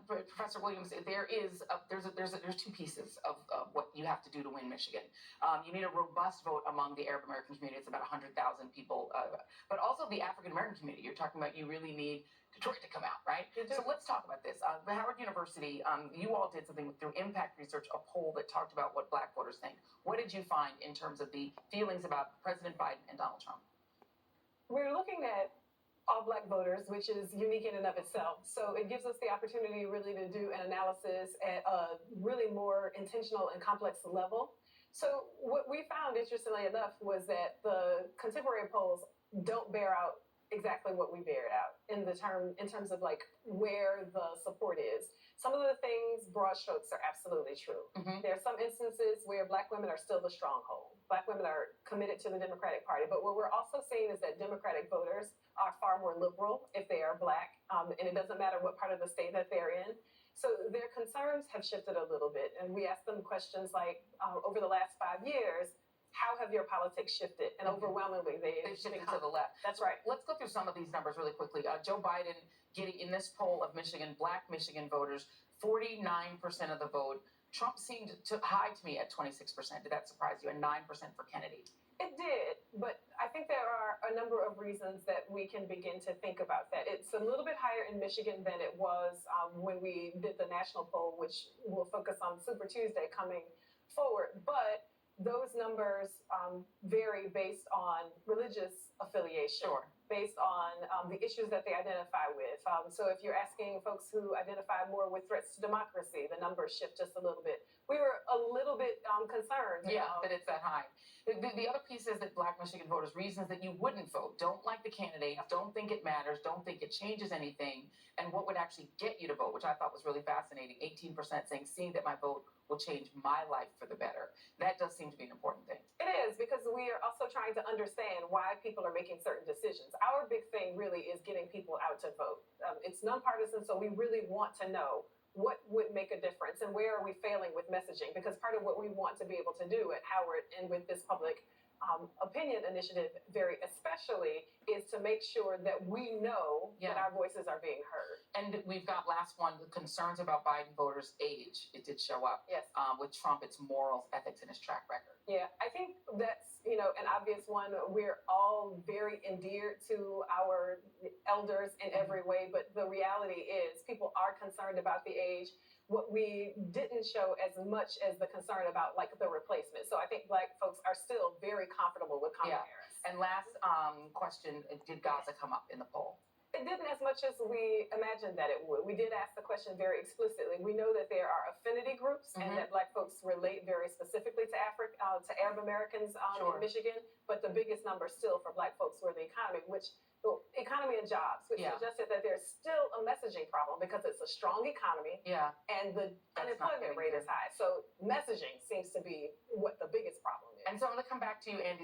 Professor Williams, there's two pieces of what you have to do to win Michigan. You need a robust vote among the Arab American community. It's about 100,000 people, but also the African American community. You're talking about you really need Detroit to come out, right? So let's talk about this. Howard University, you all did something through impact research, a poll that talked about what Black voters think. What did you find in terms of the feelings about President Biden and Donald Trump? We're looking at all Black voters, which is unique in and of itself. So it gives us the opportunity really to do an analysis at a really more intentional and complex level. So what we found, interestingly enough, was that the contemporary polls don't bear out exactly what we bear out in terms of like where the support is. Some of the things, broad strokes, are absolutely true. Mm-hmm. There are some instances where Black women are still the stronghold. Black women are committed to the Democratic Party. But what we're also seeing is that Democratic voters are far more liberal if they are Black, and it doesn't matter what part of the state that they're in. So their concerns have shifted a little bit, and we ask them questions like, over the last 5 years, how have your politics shifted? And overwhelmingly, they've shifted to the left. That's right. Let's go through some of these numbers really quickly. Joe Biden getting, in this poll of Michigan, Black Michigan voters, 49% of the vote. Trump seemed high to me at 26%. Did that surprise you? And 9% for Kennedy. It did, but I think there are a number of reasons that we can begin to think about that. It's a little bit higher in Michigan than it was when we did the national poll, which will focus on Super Tuesday coming forward. But those numbers vary based on religious affiliation, based on the issues that they identify with. So if you're asking folks who identify more with threats to democracy, the numbers shift just a little bit. We were a little bit concerned. That it's that high. The other piece is that Black Michigan voters, reasons that you wouldn't vote, don't like the candidate, don't think it matters, don't think it changes anything, and what would actually get you to vote, which I thought was really fascinating. 18% saying, seeing that my vote will change my life for the better. That does seem to be an important thing. It is, because we are also trying to understand why people are making certain decisions. Our big thing really is getting people out to vote. It's nonpartisan, so we really want to know what would make a difference and where are we failing with messaging, because part of what we want to be able to do at Howard and with this public opinion initiative very especially is to make sure that we know that our voices are being heard. And we've got last one, the concerns about Biden voters' age. It did show up. Yes. With Trump, it's morals, ethics, and his track record. Yeah, I think that's, an obvious one. We're all very endeared to our elders in every way, but the reality is people are concerned about the age. What we didn't show as much as the concern about like the replacement. So I think Black folks are still very comfortable with Kamala Harris. And last question, did Gaza come up in the poll? It didn't as much as we imagined that it would. We did ask the question very explicitly. We know that there are affinity groups and that Black folks relate very specifically to Arab Americans in Michigan, but the biggest number still for Black folks were the economy and jobs, which suggested that there's still a messaging problem because it's a strong economy and the unemployment rate is high. So messaging seems to be what the biggest problem is. And so I'm going to come back to you, Andy.